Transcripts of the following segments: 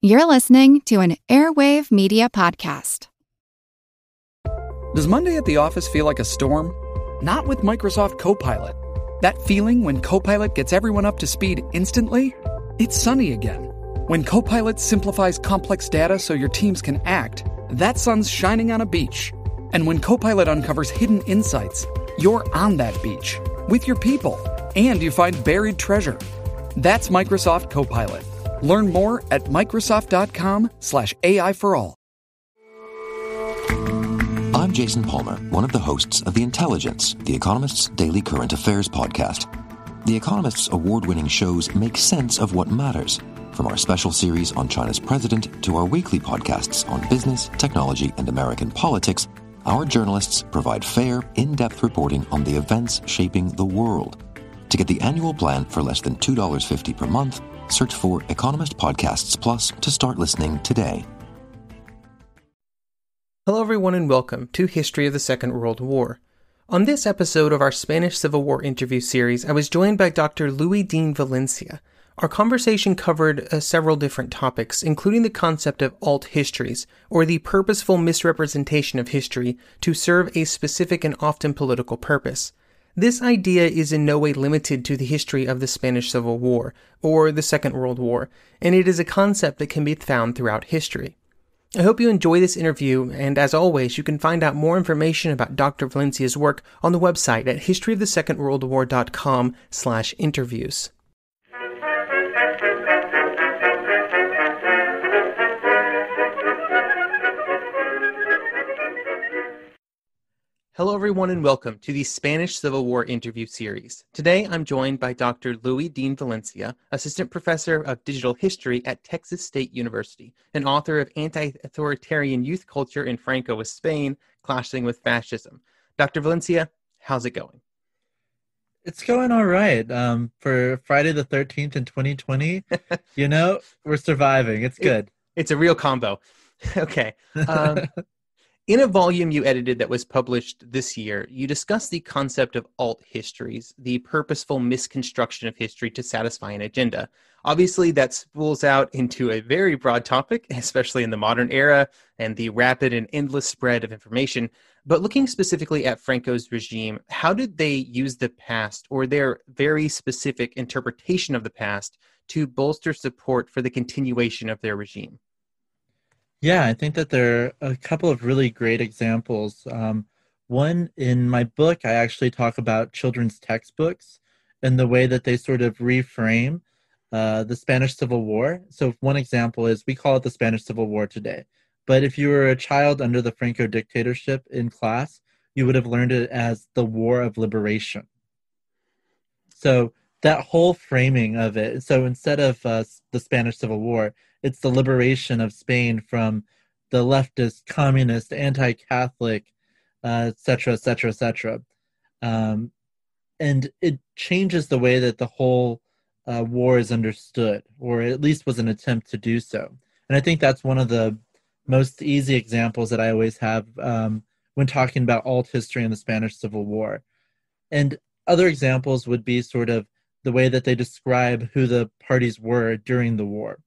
You're listening to an Airwave Media Podcast. Does Monday at the office feel like a storm? Not with Microsoft Copilot. That feeling when Copilot gets everyone up to speed instantly? It's sunny again. When Copilot simplifies complex data so your teams can act, that sun's shining on a beach. And when Copilot uncovers hidden insights, you're on that beach with your people, and you find buried treasure. That's Microsoft Copilot. Learn more at Microsoft.com/AI for all. I'm Jason Palmer, one of the hosts of The Intelligence, The Economist's daily current affairs podcast. The Economist's award-winning shows make sense of what matters, from our special series on China's president to our weekly podcasts on business, technology, and American politics. Our journalists provide fair, in-depth reporting on the events shaping the world. To get the annual plan for less than $2.50 per month, search for Economist Podcasts Plus to start listening today. Hello everyone and welcome to History of the Second World War. On this episode of our Spanish Civil War interview series, I was joined by Dr. Dean Valencia. Our conversation covered several different topics, including the concept of alt histories, or the purposeful misrepresentation of history to serve a specific and often political purpose. This idea is in no way limited to the history of the Spanish Civil War, or the Second World War, and it is a concept that can be found throughout history. I hope you enjoy this interview, and as always, you can find out more information about Dr. Valencia's work on the website at historyofthesecondworldwar.com/interviews. Hello everyone and welcome to the Spanish Civil War interview series. Today I'm joined by Dr. Dean Valencia, Assistant Professor of Digital History at Texas State University, and author of Anti-Authoritarian Youth Culture in Francoist Spain, Clashing with Fascism. Dr. Valencia, how's it going? It's going all right. For Friday the 13th in 2020, we're surviving. It's good. It's a real combo. Okay. In a volume you edited that was published this year, you discussed the concept of alt histories, the purposeful misconstruction of history to satisfy an agenda. Obviously, that spools out into a very broad topic, especially in the modern era and the rapid and endless spread of information. But looking specifically at Franco's regime, how did they use the past or their very specific interpretation of the past to bolster support for the continuation of their regime? Yeah, I think that there are a couple of really great examples. One, in my book, I actually talk about children's textbooks and the way that they sort of reframe the Spanish Civil War. So one example is, we call it the Spanish Civil War today. But if you were a child under the Franco dictatorship in class, you would have learned it as the War of Liberation. So that whole framing of it, so instead of the Spanish Civil War, it's the liberation of Spain from the leftist, communist, anti-Catholic, et cetera, et cetera, et cetera. And it changes the way that the whole war is understood, or at least was an attempt to do so. And I think that's one of the most easy examples that I always have when talking about alt history in the Spanish Civil War. And other examples would be sort of the way that they describe who the parties were during the war.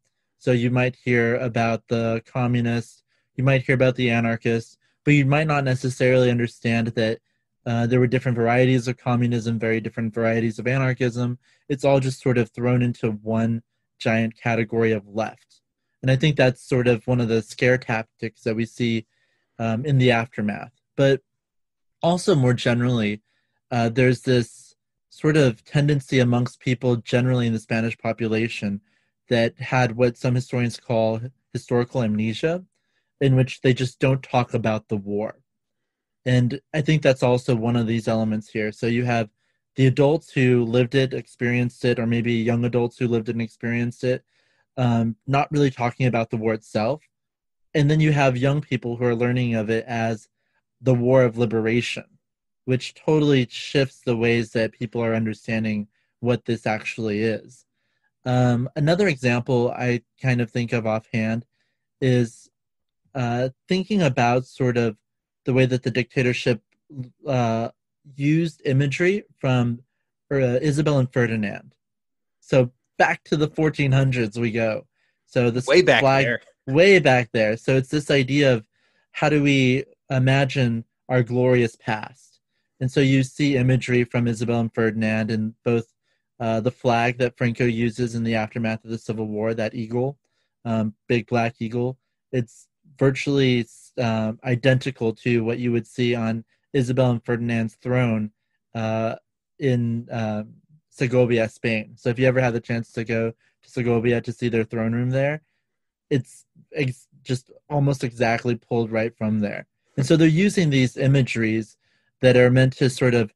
So you might hear about the communists, you might hear about the anarchists, but you might not necessarily understand that there were different varieties of communism, very different varieties of anarchism. It's all just sort of thrown into one giant category of left. And I think that's sort of one of the scare tactics that we see in the aftermath. But also more generally, there's this sort of tendency amongst people generally in the Spanish population that had what some historians call historical amnesia, in which they just don't talk about the war. And I think that's also one of these elements here. So you have the adults who lived it, experienced it, or maybe young adults who lived it and experienced it, not really talking about the war itself. And then you have young people who are learning of it as the War of Liberation, which totally shifts the ways that people are understanding what this actually is. Another example I kind of think of offhand is thinking about sort of the way that the dictatorship used imagery from Isabel and Ferdinand. So back to the 1400s we go. So this way back flag, there. way back there. So it's this idea of how do we imagine our glorious past? And so you see imagery from Isabel and Ferdinand in both the flag that Franco uses in the aftermath of the Civil War, that eagle, big black eagle. It's virtually identical to what you would see on Isabel and Ferdinand's throne in Segovia, Spain. So if you ever had the chance to go to Segovia to see their throne room there, it's just almost exactly pulled right from there. And so they're using these imageries that are meant to sort of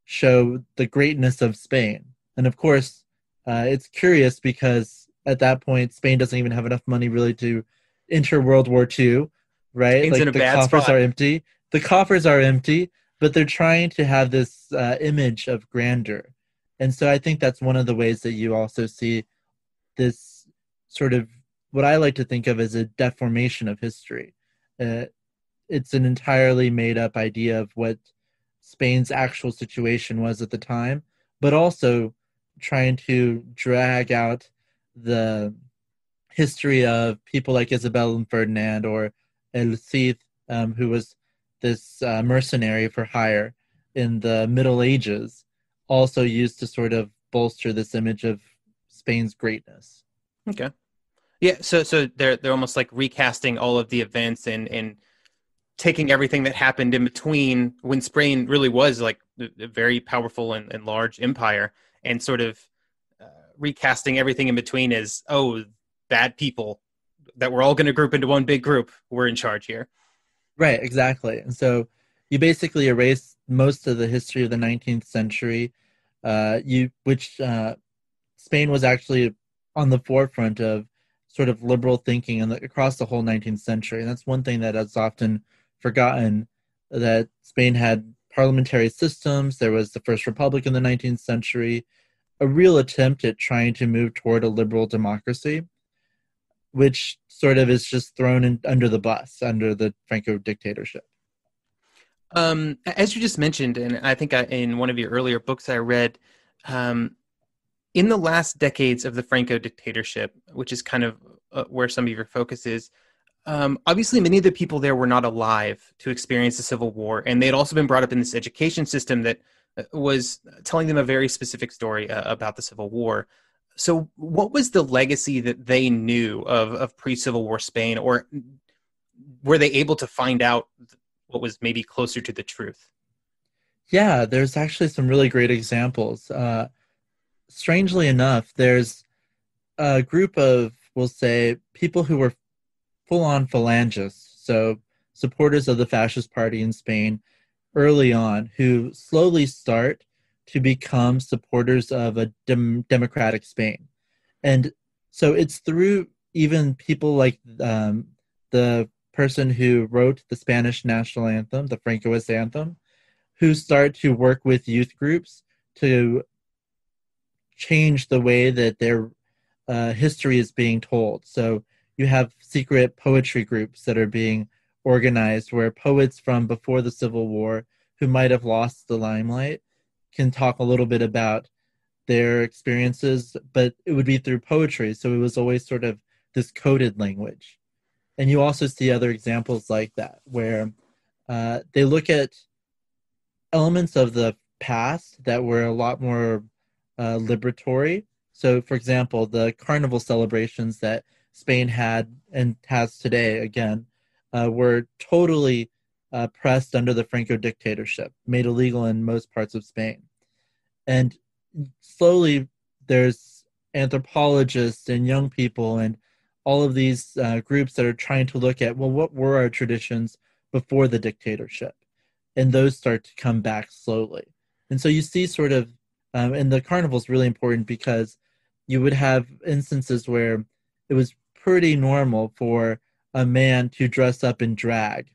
show the greatness of Spain. And of course, it's curious because at that point, Spain doesn't even have enough money really to enter World War II, right? Spain's in Like a the bad coffers spot. are empty. The coffers are empty, but they're trying to have this image of grandeur. And so I think that's one of the ways that you also see this sort of what I like to think of as a deformation of history. It's an entirely made up idea of what Spain's actual situation was at the time, but also trying to drag out the history of people like Isabel and Ferdinand or El Cid, who was this mercenary for hire in the Middle Ages, also used to sort of bolster this image of Spain's greatness. Okay. Yeah, so they're almost like recasting all of the events and taking everything that happened in between when Spain really was like a very powerful and large empire, and sort of recasting everything in between as, oh, bad people that we're all going to group into one big group. We're in charge here. Right, exactly. And so you basically erase most of the history of the 19th century, which Spain was actually on the forefront of sort of liberal thinking across the whole 19th century. And that's one thing that is often forgotten, that Spain had parliamentary systems. There was the First Republic in the 19th century, a real attempt at trying to move toward a liberal democracy, which sort of is just thrown under the bus under the Franco dictatorship. As you just mentioned, and I think in one of your earlier books I read, in the last decades of the Franco dictatorship, which is kind of where some of your focus is, obviously many of the people there were not alive to experience the Civil War, and they had also been brought up in this education system that was telling them a very specific story about the Civil War. So what was the legacy that they knew of pre-Civil War Spain, or were they able to find out what was maybe closer to the truth? Yeah, there's actually some really great examples. Strangely enough, there's a group of, we'll say, people who were full-on phalangists, so supporters of the fascist party in Spain early on, who slowly start to become supporters of a democratic Spain. And so it's through even people like the person who wrote the Spanish national anthem, the Francoist anthem, who start to work with youth groups to change the way that their history is being told. So you have secret poetry groups that are being organized where poets from before the Civil War who might have lost the limelight can talk a little bit about their experiences, but it would be through poetry. So it was always sort of this coded language. And you also see other examples like that where they look at elements of the past that were a lot more liberatory. So, for example, the carnival celebrations that Spain had and has today, again, were totally pressed under the Franco dictatorship, made illegal in most parts of Spain. And slowly there's anthropologists and young people and all of these groups that are trying to look at, well, what were our traditions before the dictatorship? And those start to come back slowly. And so you see sort of, and the carnival is really important because you would have instances where it was pretty normal for a man to dress up in drag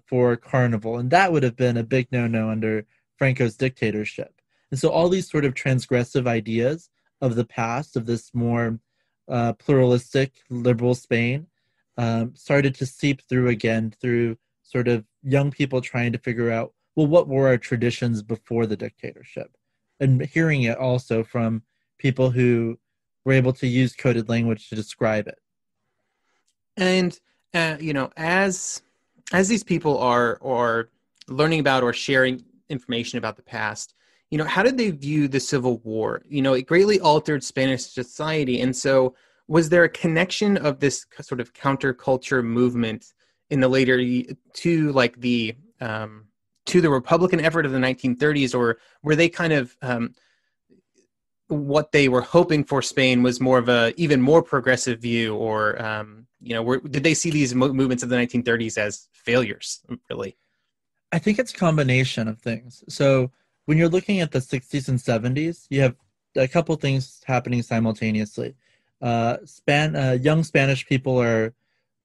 for a carnival. And that would have been a big no-no under Franco's dictatorship. And so all these sort of transgressive ideas of the past, of this more pluralistic, liberal Spain, started to seep through again through sort of young people trying to figure out, well, what were our traditions before the dictatorship? And hearing it also from people who were able to use coded language to describe it. And as these people are learning about or sharing information about the past, how did they view the Civil War? It greatly altered Spanish society, and so was there a connection of this sort of counterculture movement in the later to like the to the Republican effort of the 1930s, or were they kind of what they were hoping for Spain was more of a even more progressive view, or did they see these movements of the 1930s as failures, really? I think it's a combination of things. So when you're looking at the 60s and 70s, you have a couple things happening simultaneously. Young Spanish people are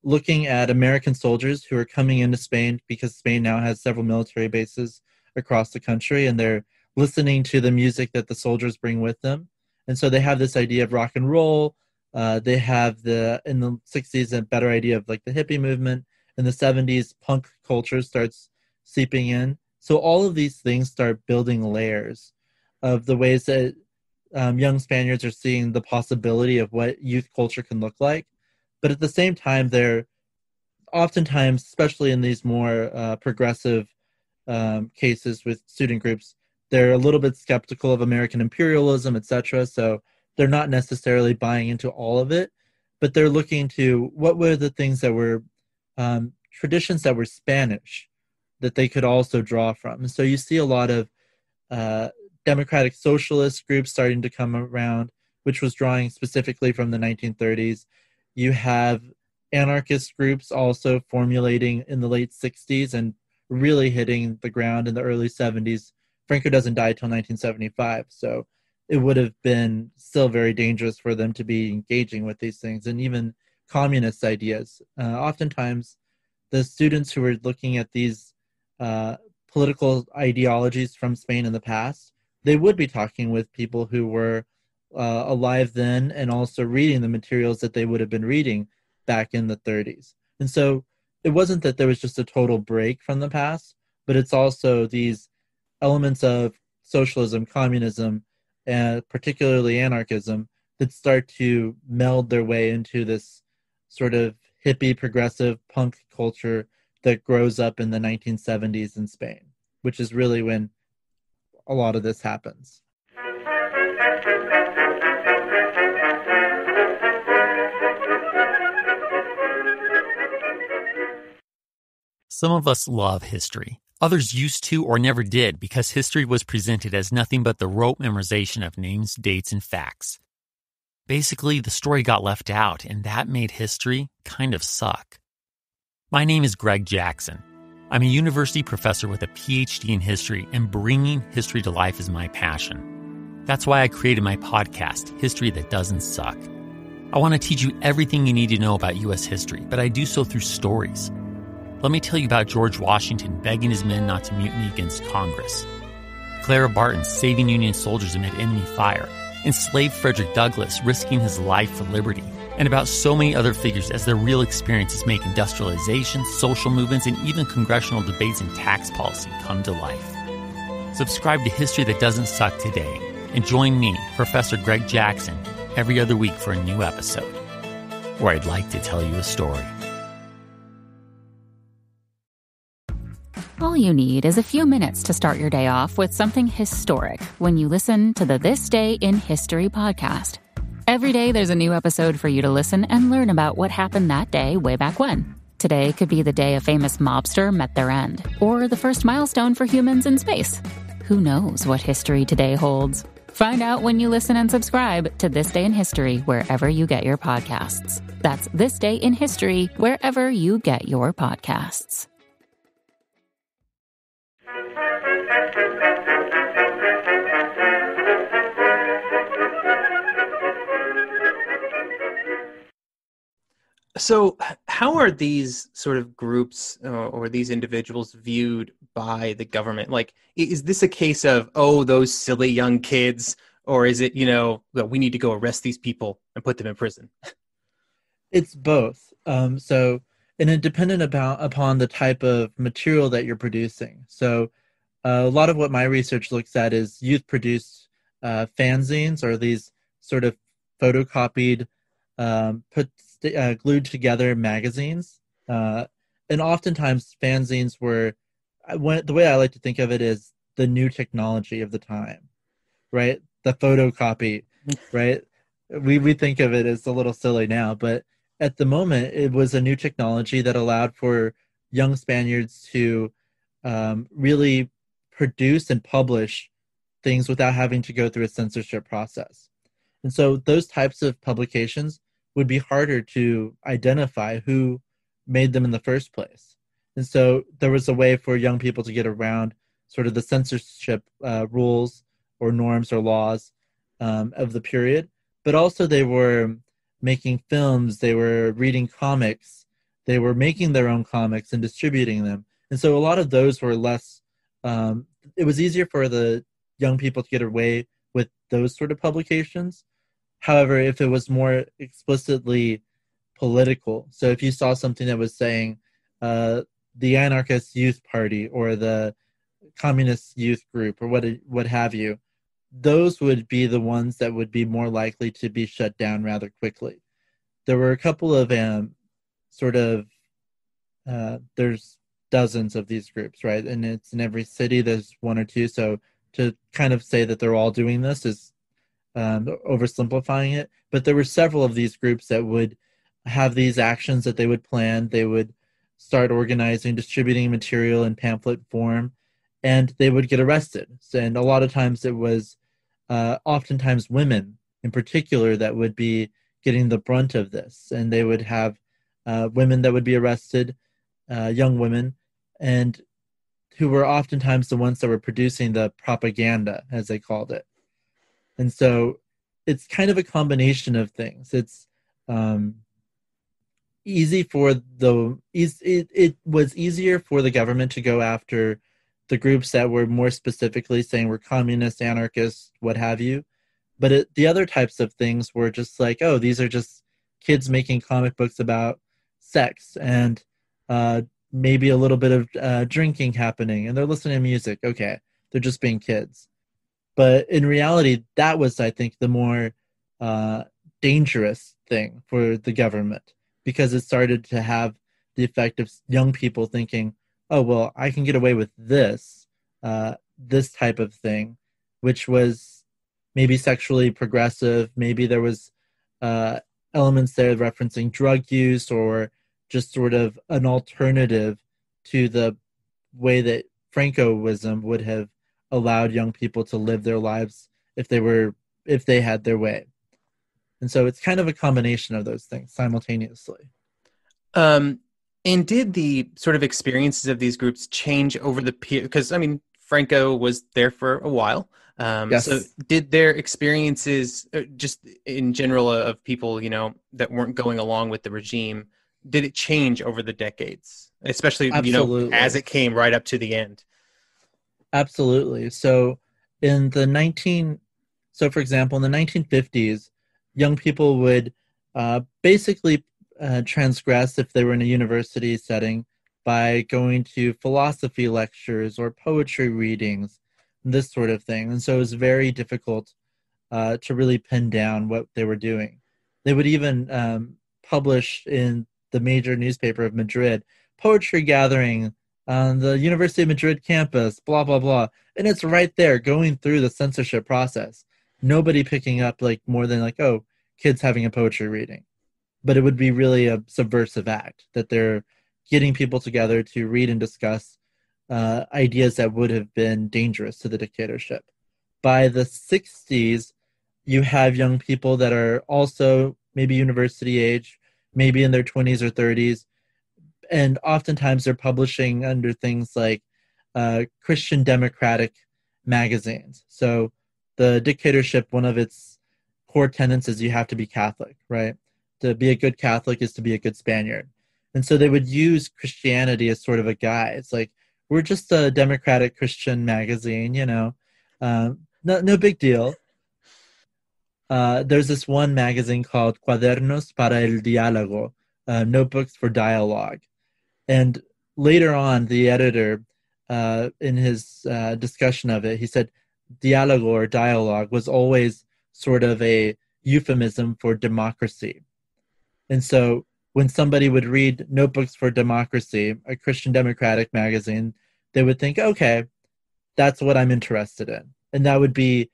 looking at American soldiers who are coming into Spain because Spain now has several military bases across the country, and they're listening to the music that the soldiers bring with them. And so they have this idea of rock and roll. They have in the 60s, a better idea of like the hippie movement. In the 70s, punk culture starts seeping in. So all of these things start building layers of the ways that young Spaniards are seeing the possibility of what youth culture can look like. But at the same time, they're oftentimes, especially in these more progressive cases with student groups, they're a little bit skeptical of American imperialism, etc. So they're not necessarily buying into all of it, but they're looking to what were the things that were traditions that were Spanish that they could also draw from. And so you see a lot of democratic socialist groups starting to come around, which was drawing specifically from the 1930s. You have anarchist groups also formulating in the late 60s and really hitting the ground in the early 70s. Franco doesn't die till 1975, so it would have been still very dangerous for them to be engaging with these things, and even communist ideas. Oftentimes, the students who were looking at these political ideologies from Spain in the past, they would be talking with people who were alive then and also reading the materials that they would have been reading back in the 30s. And so it wasn't that there was just a total break from the past, but it's also these elements of socialism, communism, and particularly anarchism that start to meld their way into this sort of hippie, progressive punk culture that grows up in the 1970s in Spain, which is really when a lot of this happens. Some of us love history. Others used to or never did because history was presented as nothing but the rote memorization of names, dates, and facts. Basically, the story got left out, and that made history kind of suck. My name is Greg Jackson. I'm a university professor with a PhD in history, and bringing history to life is my passion. That's why I created my podcast, History That Doesn't Suck. I want to teach you everything you need to know about U.S. history, but I do so through stories. Let me tell you about George Washington begging his men not to mutiny against Congress, Clara Barton saving Union soldiers amid enemy fire, enslaved Frederick Douglass risking his life for liberty, and about so many other figures as their real experiences make industrialization, social movements, and even congressional debates and tax policy come to life. Subscribe to History That Doesn't Suck today, and join me, Professor Greg Jackson, every other week for a new episode, where I'd like to tell you a story. All you need is a few minutes to start your day off with something historic when you listen to the This Day in History podcast. Every day there's a new episode for you to listen and learn about what happened that day way back when. Today could be the day a famous mobster met their end, or the first milestone for humans in space. Who knows what history today holds? Find out when you listen and subscribe to This Day in History wherever you get your podcasts. That's This Day in History wherever you get your podcasts. So how are these sort of groups or these individuals viewed by the government? Like, is this a case of, oh, those silly young kids, or is it, that we need to go arrest these people and put them in prison? It's both. And it dependent upon the type of material that you're producing. So a lot of what my research looks at is youth-produced fanzines, or these sort of photocopied, put glued together magazines. And oftentimes fanzines were, the way I like to think of it is the new technology of the time, right? The photocopy, right? We think of it as a little silly now, but at the moment, it was a new technology that allowed for young Spaniards to really produce and publish things without having to go through a censorship process. And so those types of publications would be harder to identify who made them in the first place. And so there was a way for young people to get around sort of the censorship rules or norms or laws of the period. But also they were making films, they were reading comics, they were making their own comics and distributing them. And so a lot of those were less, it was easier for the young people to get away with those sort of publications. However, if it was more explicitly political, so if you saw something that was saying the anarchist youth party or the communist youth group or what have you, those would be the ones that would be more likely to be shut down rather quickly. There were a couple of there's dozens of these groups, right? And it's in every city, there's one or two. So to kind of say that they're all doing this is oversimplifying it. But there were several of these groups that would have these actions that they would plan. They would start organizing, distributing material in pamphlet form, and they would get arrested. And a lot of times it was oftentimes women in particular that would be getting the brunt of this. And they would have women that would be arrested, young women, and who were oftentimes the ones that were producing the propaganda, as they called it. And so it's kind of a combination of things. It's it was easier for the government to go after the groups that were more specifically saying we're communists, anarchists, what have you. But the other types of things were just like, oh, these are just kids making comic books about sex and maybe a little bit of drinking happening, and they're listening to music. Okay, they're just being kids. But in reality, that was, I think, the more dangerous thing for the government, because it started to have the effect of young people thinking, oh, well, I can get away with this type of thing, which was maybe sexually progressive. Maybe there was elements there referencing drug use or just sort of an alternative to the way that Francoism would have allowed young people to live their lives if they had their way. And so it's kind of a combination of those things simultaneously. And did the sort of experiences of these groups change over the period? Because, I mean, Franco was there for a while. Yes. So did their experiences, just in general, of people, that weren't going along with the regime, did it change over the decades? Especially, Absolutely. As it came right up to the end? Absolutely. So for example, in the 1950s, young people would basically transgress if they were in a university setting by going to philosophy lectures or poetry readings, this sort of thing. And so it was very difficult to really pin down what they were doing. They would even publish in the major newspaper of Madrid, poetry gathering on the University of Madrid campus, blah, blah, blah. And it's right there going through the censorship process. Nobody picking up more than oh, kids having a poetry reading. But it would be really a subversive act that they're getting people together to read and discuss ideas that would have been dangerous to the dictatorship. By the 60s, you have young people that are also maybe university age, maybe in their 20s or 30s, and oftentimes they're publishing under things like Christian democratic magazines. So the dictatorship, one of its core tenets is you have to be Catholic, right? To be a good Catholic is to be a good Spaniard. And so they would use Christianity as sort of a guide. It's like, we're just a democratic Christian magazine, no big deal. There's this one magazine called Cuadernos para el Diálogo, Notebooks for Dialogue. And later on, the editor, in his discussion of it, he said diálogo or dialogue was always sort of a euphemism for democracy. And so when somebody would read Notebooks for Democracy, a Christian democratic magazine, they would think, okay, that's what I'm interested in. And that would be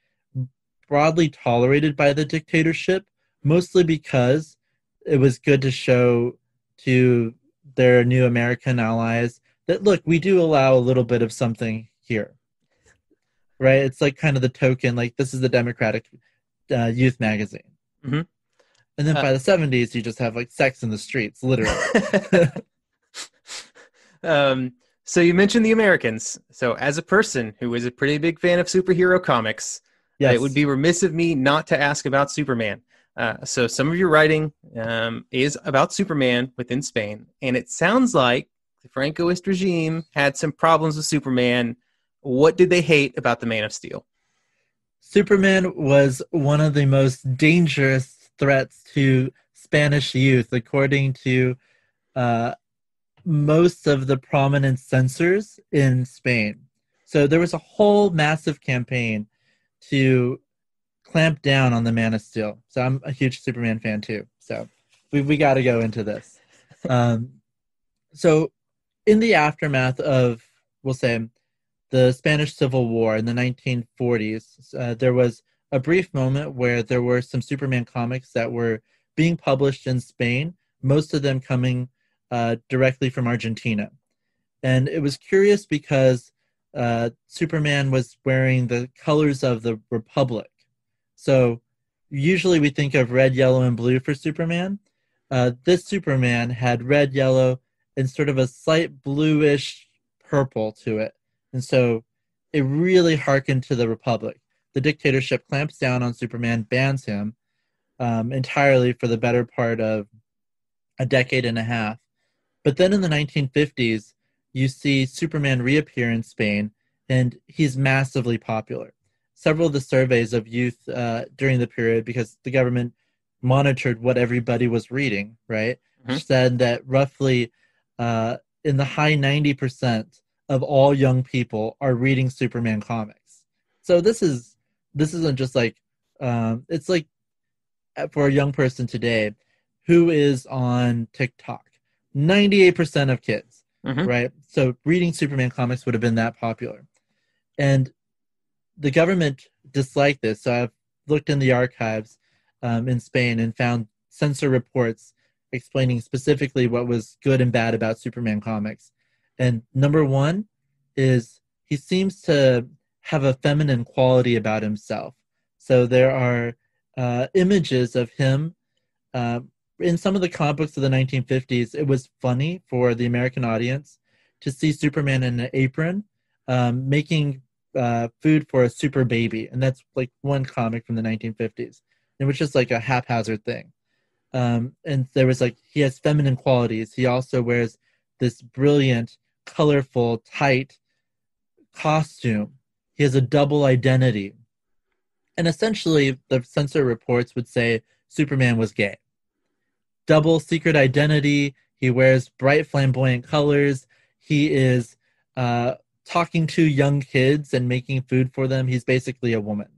broadly tolerated by the dictatorship, mostly because it was good to show to their new American allies that, look, we do allow a little bit of something here, right? It's like kind of the token, like this is the Democratic youth magazine. Mm-hmm. And then by the 70s, you just have like sex in the streets, literally. So you mentioned the Americans. So as a person who is a pretty big fan of superhero comics, Yes. it would be remiss of me not to ask about Superman. So some of your writing is about Superman within Spain, and it sounds like the Francoist regime had some problems with Superman. What did they hate about the Man of Steel? Superman was one of the most dangerous threats to Spanish youth, according to most of the prominent censors in Spain. So there was a whole massive campaign to clamp down on the Man of Steel. So I'm a huge Superman fan too. So we got to go into this. So in the aftermath of, we'll say, the Spanish Civil War in the 1940s, there was a brief moment where there were some Superman comics that were being published in Spain, most of them coming directly from Argentina. And it was curious because Superman was wearing the colors of the Republic. So usually we think of red, yellow, and blue for Superman. This Superman had red, yellow, and sort of a slight bluish purple to it. And so it really harkened to the Republic. The dictatorship clamps down on Superman, bans him entirely for the better part of a decade and a half. But then in the 1950s, you see Superman reappear in Spain, and he's massively popular. Several of the surveys of youth during the period, because the government monitored what everybody was reading, right, said that roughly in the high 90% of all young people are reading Superman comics. So this isn't just like it's like for a young person today who is on TikTok. 98% of kids, right? So reading Superman comics would have been that popular. And the government disliked this. So I've looked in the archives in Spain and found censor reports explaining specifically what was good and bad about Superman comics. And number one is he seems to have a feminine quality about himself. So there are images of him in some of the comic books of the 1950s. It was funny for the American audience to see Superman in an apron making food for a super baby. And that's like one comic from the 1950s. It was just like a haphazard thing. And there was like, he has feminine qualities. He also wears this brilliant, colorful, tight costume. He has a double identity. And essentially, the censor reports would say Superman was gay. Double secret identity. He wears bright, flamboyant colors. He is talking to young kids and making food for them. He's basically a woman.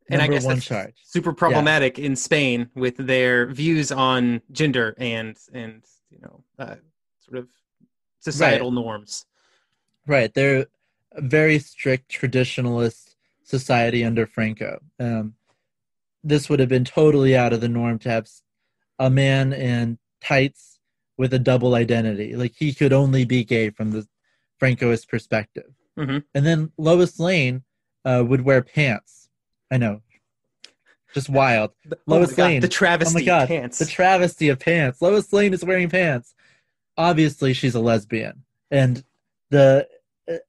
And I guess that's charge. Super problematic in Spain with their views on gender and sort of societal norms. Right. They're a very strict traditionalist society under Franco. This would have been totally out of the norm to have a man in tights with a double identity. Like, he could only be gay from the Francoist perspective. And then Lois Lane would wear pants. I know. Just wild. Lois Lane. The travesty of pants. The travesty of pants. Lois Lane is wearing pants. Obviously, she's a lesbian. And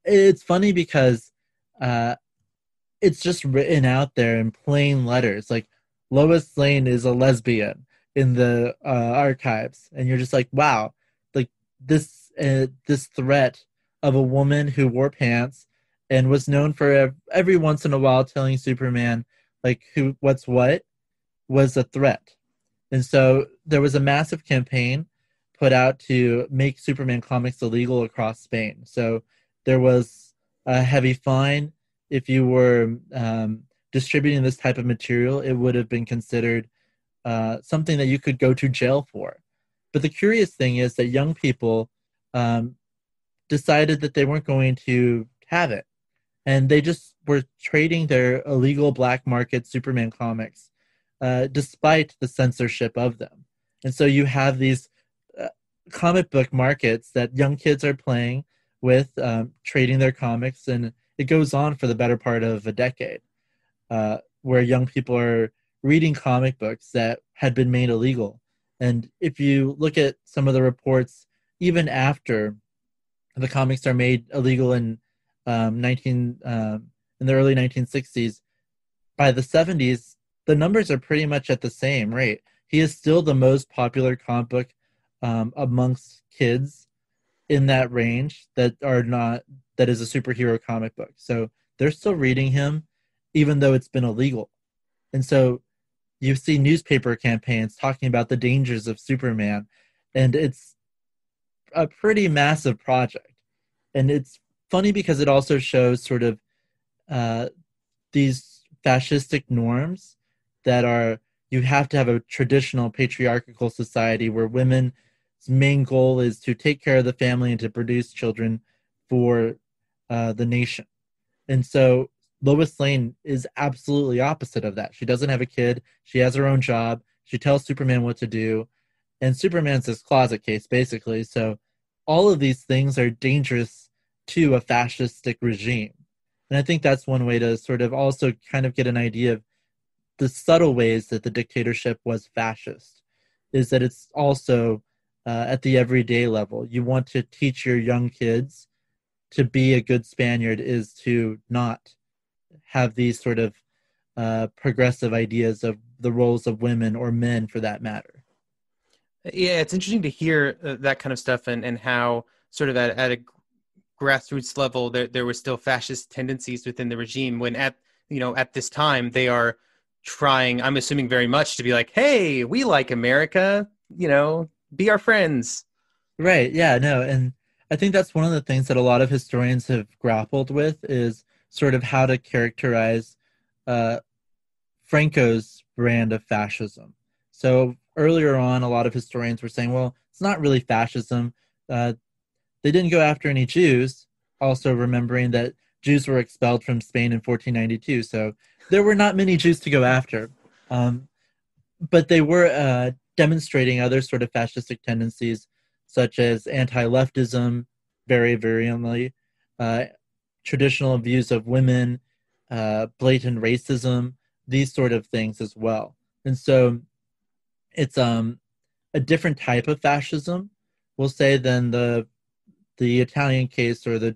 it's funny because it's just written out there in plain letters. Like, Lois Lane is a lesbian in the archives. And you're just like, wow. Like, this threat of a woman who wore pants and was known for every once in a while telling Superman, like, what's what, was a threat. And so there was a massive campaign put out to make Superman comics illegal across Spain. So there was a heavy fine. If you were distributing this type of material, it would have been considered something that you could go to jail for. But the curious thing is that young people decided that they weren't going to have it. And they just were trading their illegal black market Superman comics, despite the censorship of them. And so you have these comic book markets that young kids are playing with, trading their comics, and it goes on for the better part of a decade, where young people are reading comic books that had been made illegal. And if you look at some of the reports, even after the comics are made illegal in in the early 1960s, by the 70s, the numbers are pretty much at the same rate. He is still the most popular comic book amongst kids in that range that is a superhero comic book. So they're still reading him, even though it's been illegal. And so you see newspaper campaigns talking about the dangers of Superman, and it's a pretty massive project. And it's funny because it also shows sort of these fascistic norms that are, you have to have a traditional patriarchal society where women's main goal is to take care of the family and to produce children for the nation. And so Lois Lane is absolutely opposite of that. She doesn't have a kid. She has her own job. She tells Superman what to do. And Superman's this closet case, basically. So all of these things are dangerous to a fascistic regime. And I think that's one way to sort of also kind of get an idea of the subtle ways that the dictatorship was fascist, is that it's also at the everyday level. You want to teach your young kids to be a good Spaniard is to not have these sort of progressive ideas of the roles of women or men, for that matter. Yeah, it's interesting to hear that kind of stuff, and how sort of at a grassroots level there were still fascist tendencies within the regime, when at this time they are trying, I'm assuming very much, to be like, hey, we like America, be our friends. Right, yeah, no, and I think that's one of the things that a lot of historians have grappled with, is sort of how to characterize Franco's brand of fascism. So earlier on, a lot of historians were saying, well, it's not really fascism. They didn't go after any Jews, also remembering that Jews were expelled from Spain in 1492, so there were not many Jews to go after. But they were demonstrating other sort of fascistic tendencies, such as anti-leftism, very virulently, traditional views of women, blatant racism, these sort of things as well. And so it's a different type of fascism, we'll say, than the Italian case or the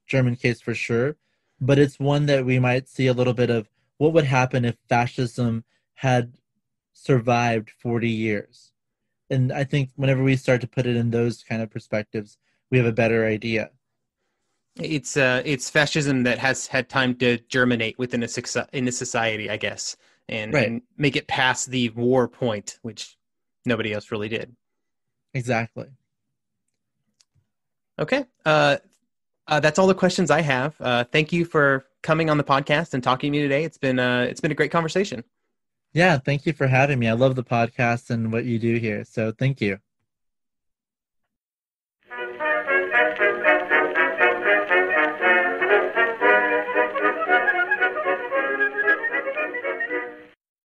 German case for sure, but it's one that we might see a little bit of what would happen if fascism had survived 40 years. And I think whenever we start to put it in those kind of perspectives, we have a better idea. It's fascism that has had time to germinate within a society, I guess, and make it past the war point, which nobody else really did. Exactly. Okay. That's all the questions I have. Thank you for coming on the podcast and talking to me today. It's been a great conversation. Yeah, thank you for having me. I love the podcast and what you do here. So thank you.